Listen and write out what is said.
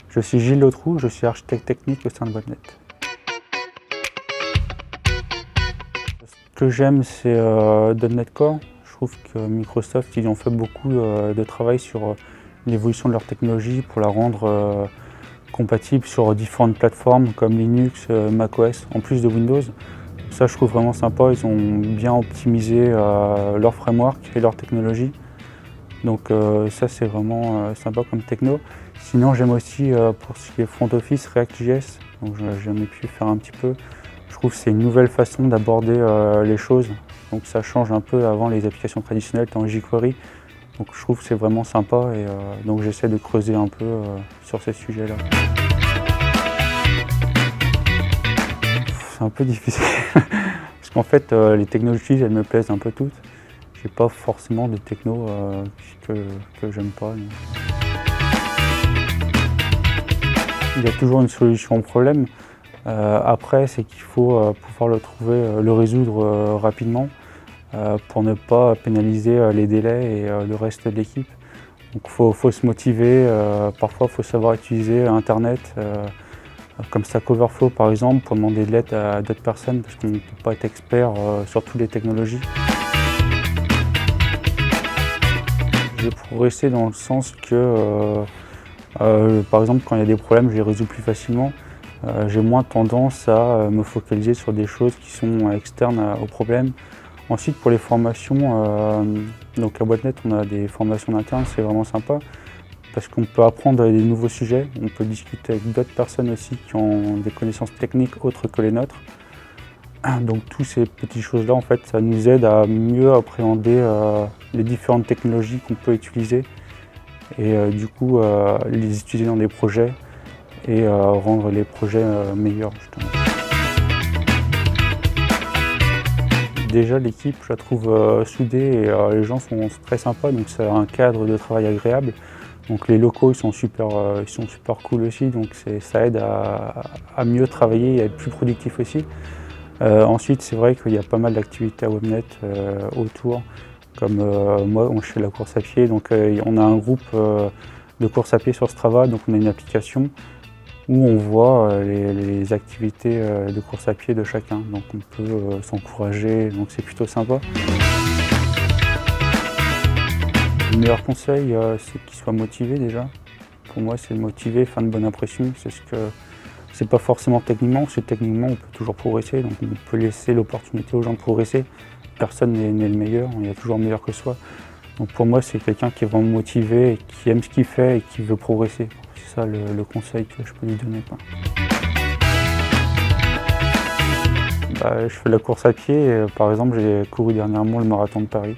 Je suis Gilles Lautroux, je suis architecte technique au sein de Webnet. Ce que j'aime, c'est .NET Core. Je trouve que Microsoft, ils ont fait beaucoup de travail sur l'évolution de leur technologie pour la rendre compatible sur différentes plateformes comme Linux, macOS, en plus de Windows. Ça, je trouve vraiment sympa. Ils ont bien optimisé leur framework et leur technologie. Donc ça, c'est vraiment sympa comme techno. Sinon, j'aime aussi pour ce qui est front office, React.js. Donc j'en ai pu faire un petit peu. Je trouve que c'est une nouvelle façon d'aborder les choses. Donc ça change un peu avant les applications traditionnelles dans jQuery. Donc je trouve que c'est vraiment sympa et donc j'essaie de creuser un peu sur ces sujets-là. C'est un peu difficile parce qu'en fait les technologies, elles me plaisent un peu toutes. J'ai pas forcément de techno que j'aime pas. Il y a toujours une solution au problème. Après, c'est qu'il faut pouvoir le trouver, le résoudre rapidement pour ne pas pénaliser les délais et le reste de l'équipe. Donc il faut se motiver, parfois il faut savoir utiliser Internet, comme Stack Overflow par exemple, pour demander de l'aide à d'autres personnes parce qu'on ne peut pas être expert sur toutes les technologies. J'ai progressé dans le sens que, par exemple, quand il y a des problèmes, je les résous plus facilement. J'ai moins tendance à me focaliser sur des choses qui sont externes aux problèmes. Ensuite, pour les formations, donc à Webnet, on a des formations internes, c'est vraiment sympa parce qu'on peut apprendre des nouveaux sujets, on peut discuter avec d'autres personnes aussi qui ont des connaissances techniques autres que les nôtres. Donc toutes ces petites choses-là, en fait, ça nous aide à mieux appréhender les différentes technologies qu'on peut utiliser et du coup les utiliser dans des projets et rendre les projets meilleurs justement. Déjà l'équipe, je la trouve soudée et les gens sont très sympas, donc c'est un cadre de travail agréable. Donc les locaux ils sont super cool aussi, donc ça aide à mieux travailler et à être plus productif aussi. Ensuite, c'est vrai qu'il y a pas mal d'activités à Webnet autour, comme moi, je fais la course à pied, donc on a un groupe de course à pied sur Strava, donc on a une application où on voit les activités de course à pied de chacun, donc on peut s'encourager, donc c'est plutôt sympa. Le meilleur conseil, c'est qu'il soit motivé déjà. Pour moi, c'est motivé, faire une bonne impression, c'est pas forcément techniquement, parce que techniquement on peut toujours progresser, donc on peut laisser l'opportunité aux gens de progresser. Personne n'est le meilleur, il y a toujours meilleur que soi. Donc pour moi c'est quelqu'un qui est vraiment motivé, et qui aime ce qu'il fait et qui veut progresser. C'est ça le conseil que je peux lui donner. Je fais la course à pied, par exemple j'ai couru dernièrement le marathon de Paris.